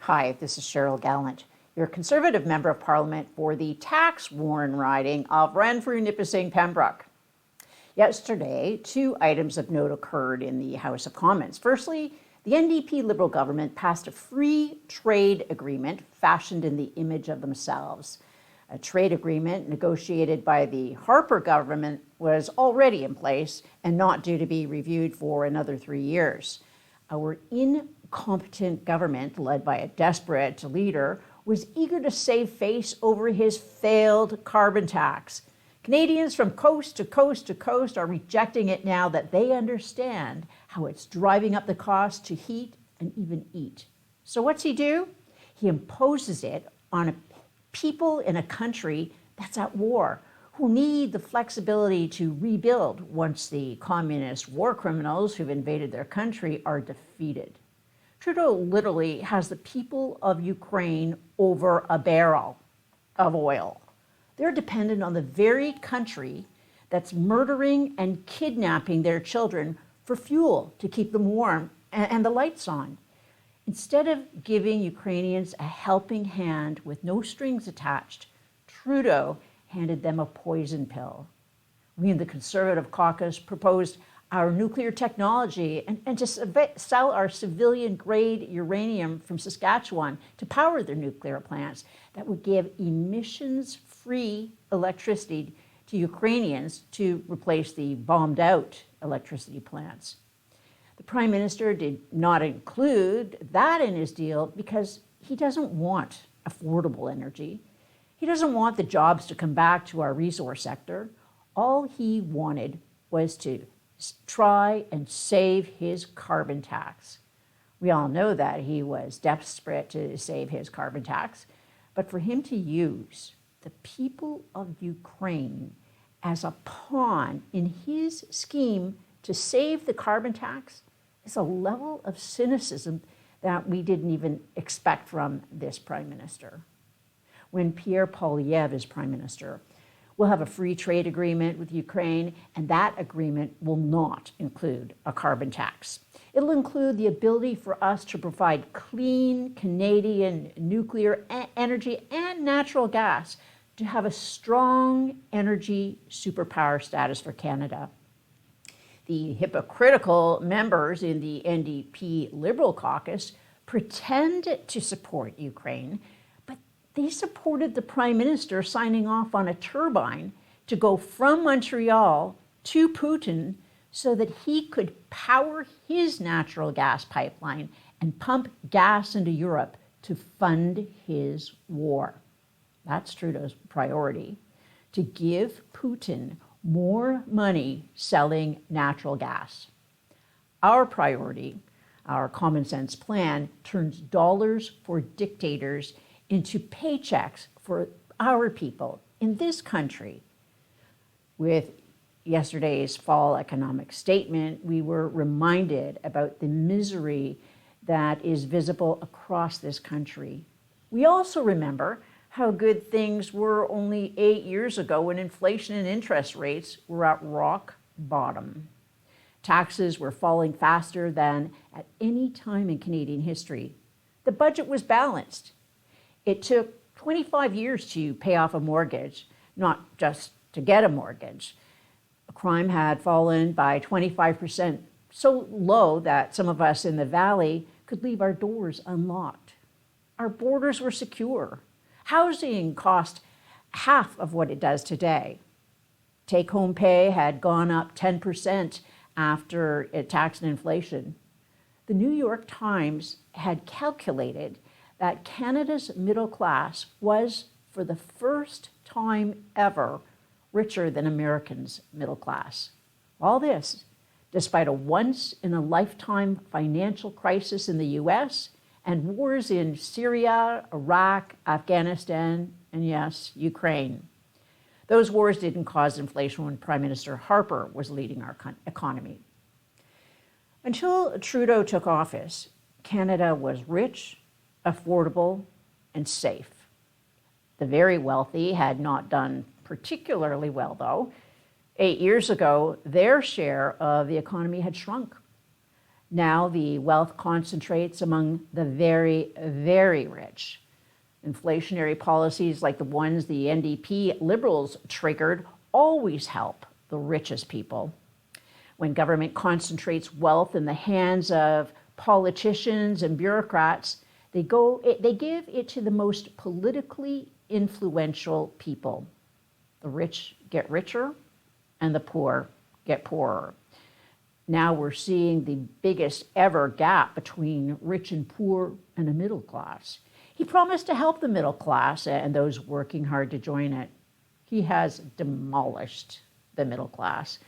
Hi, this is Cheryl Gallant, your Conservative Member of Parliament for the tax Warren riding of Renfrew-Nipissing-Pembroke. Yesterday, two items of note occurred in the House of Commons. Firstly, the NDP Liberal government passed a free trade agreement fashioned in the image of themselves. A trade agreement negotiated by the Harper government was already in place and not due to be reviewed for another 3 years. Our incompetent government, led by a desperate leader, was eager to save face over his failed carbon tax. Canadians from coast to coast to coast are rejecting it now that they understand how it's driving up the cost to heat and even eat. So what's he do? He imposes it on people in a country that's at war, who need the flexibility to rebuild once the communist war criminals who've invaded their country are defeated. Trudeau literally has the people of Ukraine over a barrel of oil. They're dependent on the very country that's murdering and kidnapping their children for fuel to keep them warm and the lights on. Instead of giving Ukrainians a helping hand with no strings attached, Trudeau handed them a poison pill. We in the Conservative caucus proposed our nuclear technology and to sell our civilian-grade uranium from Saskatchewan to power their nuclear plants that would give emissions-free electricity to Ukrainians to replace the bombed-out electricity plants. The Prime Minister did not include that in his deal because he doesn't want affordable energy. He doesn't want the jobs to come back to our resource sector. All he wanted was to try and save his carbon tax. We all know that he was desperate to save his carbon tax, but for him to use the people of Ukraine as a pawn in his scheme to save the carbon tax is a level of cynicism that we didn't even expect from this Prime Minister. When Pierre Poilievre is Prime Minister, we'll have a free trade agreement with Ukraine, and that agreement will not include a carbon tax. It'll include the ability for us to provide clean Canadian nuclear energy and natural gas to have a strong energy superpower status for Canada. The hypocritical members in the NDP Liberal caucus pretend to support Ukraine, but they supported the Prime Minister signing off on a turbine to go from Montreal to Putin so that he could power his natural gas pipeline and pump gas into Europe to fund his war. That's Trudeau's priority, to give Putin more money selling natural gas. Our priority, our common sense plan, turns dollars for dictators into paychecks for our people in this country. With yesterday's fall economic statement, we were reminded about the misery that is visible across this country. We also remember how good things were only 8 years ago when inflation and interest rates were at rock bottom. Taxes were falling faster than at any time in Canadian history. The budget was balanced. It took 25 years to pay off a mortgage, not just to get a mortgage. Crime had fallen by 25%, so low that some of us in the Valley could leave our doors unlocked. Our borders were secure. Housing cost half of what it does today. Take-home pay had gone up 10% after tax and inflation. The New York Times had calculated that Canada's middle class was, for the first time ever, richer than Americans' middle class. All this, despite a once-in-a-lifetime financial crisis in the U.S., and wars in Syria, Iraq, Afghanistan, and yes, Ukraine. Those wars didn't cause inflation when Prime Minister Harper was leading our economy. Until Trudeau took office, Canada was rich, affordable, and safe. The very wealthy had not done particularly well, though. 8 years ago, their share of the economy had shrunk. Now the wealth concentrates among the very, very rich. Inflationary policies like the ones the NDP Liberals triggered always help the richest people. When government concentrates wealth in the hands of politicians and bureaucrats, they give it to the most politically influential people. The rich get richer and the poor get poorer. Now we're seeing the biggest ever gap between rich and poor and the middle class. He promised to help the middle class and those working hard to join it. He has demolished the middle class,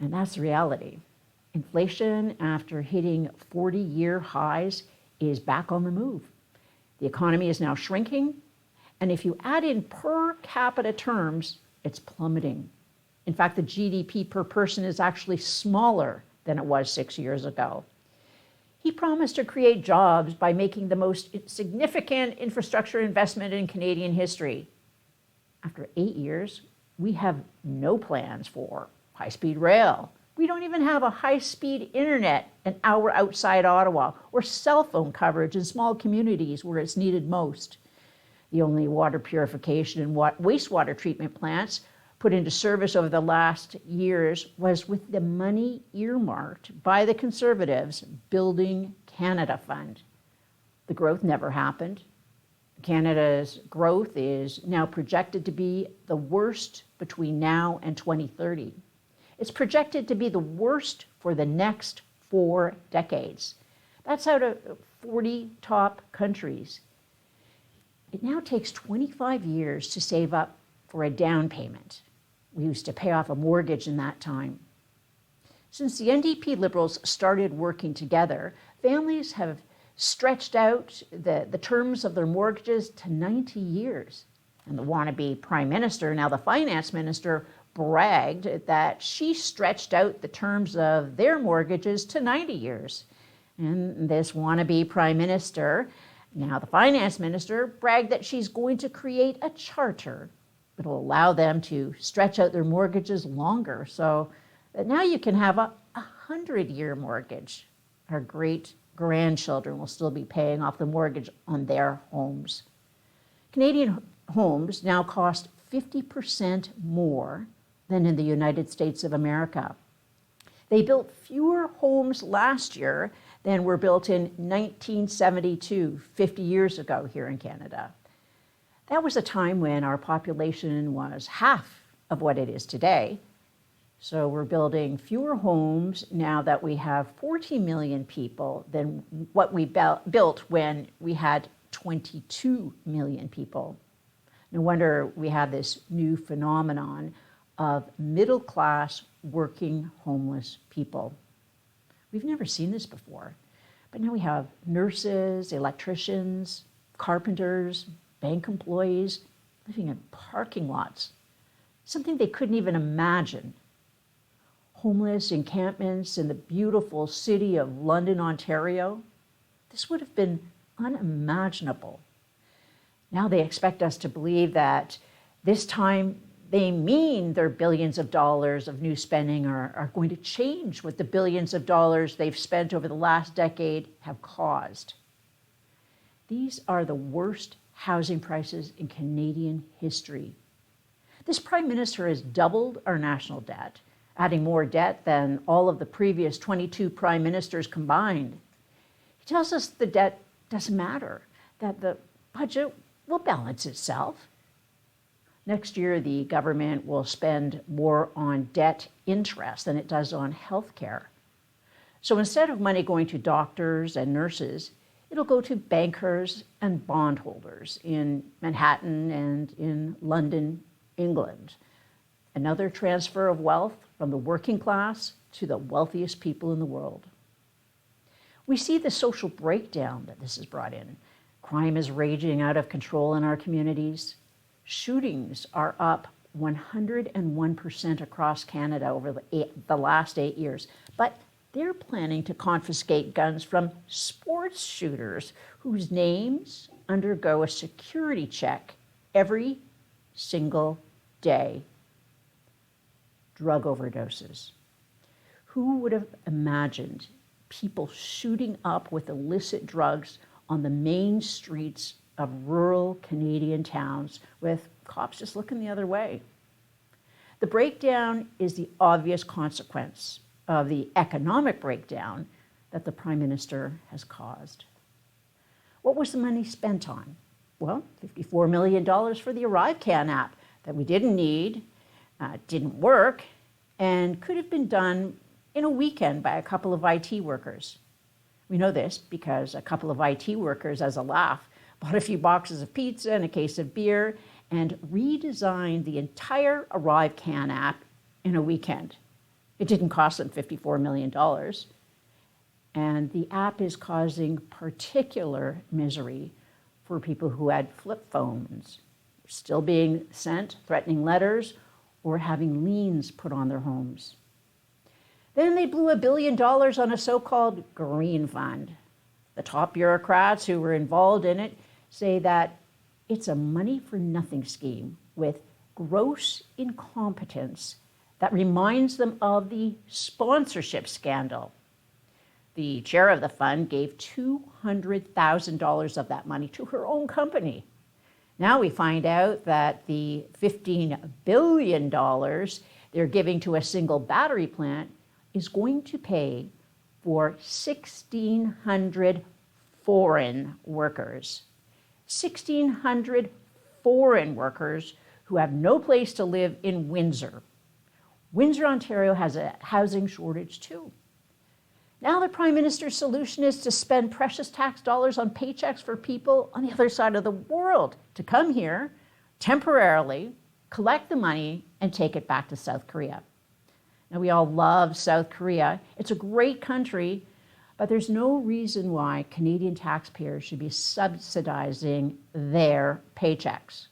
and that's the reality. Inflation, after hitting 40-year highs, is back on the move. The economy is now shrinking, and if you add in per capita terms, it's plummeting. In fact, the GDP per person is actually smaller than it was 6 years ago. He promised to create jobs by making the most significant infrastructure investment in Canadian history. After 8 years, we have no plans for high-speed rail. We don't even have a high-speed internet an hour outside Ottawa, or cell phone coverage in small communities where it's needed most. The only water purification and wastewater treatment plants put into service over the last years was with the money earmarked by the Conservatives' Building Canada Fund. The growth never happened. Canada's growth is now projected to be the worst between now and 2030. It's projected to be the worst for the next 4 decades. That's out of 40 top countries. It now takes 25 years to save up for a down payment. We used to pay off a mortgage in that time. Since the NDP Liberals started working together, families have stretched out the terms of their mortgages to 90 years. And the wannabe Prime Minister, now the Finance Minister, bragged that she stretched out the terms of their mortgages to 90 years. And this wannabe Prime Minister, now the Finance Minister, bragged that she's going to create a charter that will allow them to stretch out their mortgages longer, so that now you can have a 100-year mortgage. Our great-grandchildren will still be paying off the mortgage on their homes. Canadian homes now cost 50% more than in the United States of America. They built fewer homes last year than were built in 1972, 50 years ago here in Canada. That was a time when our population was half of what it is today. So we're building fewer homes now that we have 40 million people than what we built when we had 22 million people. No wonder we have this new phenomenon of middle-class working homeless people. We've never seen this before, but now we have nurses, electricians, carpenters, bank employees living in parking lots, something they couldn't even imagine. Homeless encampments in the beautiful city of London, Ontario. This would have been unimaginable. Now they expect us to believe that this time they mean their billions of dollars of new spending are going to change what the billions of dollars they've spent over the last decade have caused. These are the worst housing prices in Canadian history. This Prime Minister has doubled our national debt, adding more debt than all of the previous 22 Prime Ministers combined. He tells us the debt doesn't matter, that the budget will balance itself. Next year, the government will spend more on debt interest than it does on health care. So instead of money going to doctors and nurses, it'll go to bankers and bondholders in Manhattan and in London, England. Another transfer of wealth from the working class to the wealthiest people in the world. We see the social breakdown that this has brought in. Crime is raging out of control in our communities. Shootings are up 101% across Canada over the last 8 years. But they're planning to confiscate guns from sports shooters whose names undergo a security check every single day. Drug overdoses. Who would have imagined people shooting up with illicit drugs on the main streets of rural Canadian towns with cops just looking the other way. The breakdown is the obvious consequence of the economic breakdown that the Prime Minister has caused. What was the money spent on? Well, $54 million for the ArriveCan app that we didn't need, didn't work, and could have been done in a weekend by a couple of IT workers. We know this because a couple of IT workers, as a laugh, bought a few boxes of pizza and a case of beer and redesigned the entire ArriveCan app in a weekend. It didn't cost them $54 million. And the app is causing particular misery for people who had flip phones, still being sent threatening letters or having liens put on their homes. Then they blew $1 billion on a so-called green fund. The top bureaucrats who were involved in it say that it's a money-for-nothing scheme with gross incompetence that reminds them of the sponsorship scandal. The chair of the fund gave $200,000 of that money to her own company. Now we find out that the $15 billion they're giving to a single battery plant is going to pay for 1,600 foreign workers. 1,600 foreign workers who have no place to live in Windsor. Windsor, Ontario has a housing shortage too. Now the Prime Minister's solution is to spend precious tax dollars on paychecks for people on the other side of the world to come here temporarily, collect the money, and take it back to South Korea. Now, we all love South Korea. It's a great country, but there's no reason why Canadian taxpayers should be subsidizing their paychecks.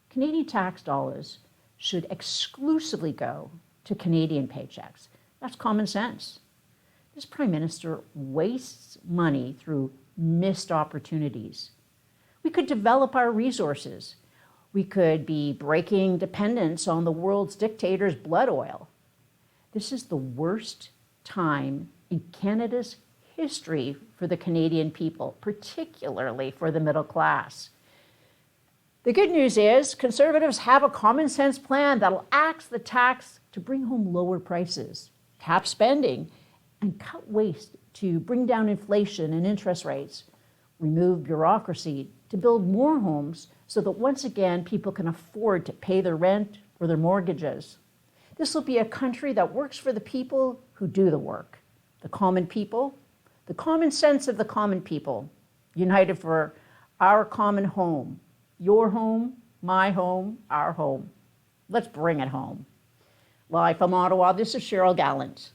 Canadian tax dollars should exclusively go to Canadian paychecks. That's common sense. This Prime Minister wastes money through missed opportunities. We could develop our resources. We could be breaking dependence on the world's dictator's blood oil. This is the worst time in Canada's history for the Canadian people, particularly for the middle class. The good news is Conservatives have a common sense plan that'll axe the tax to bring home lower prices, cap spending, and cut waste to bring down inflation and interest rates, remove bureaucracy to build more homes so that once again people can afford to pay their rent or their mortgages. This will be a country that works for the people who do the work, the common people, the common sense of the common people, united for our common home, your home, my home, our home. Let's bring it home. Live from Ottawa, this is Cheryl Gallant.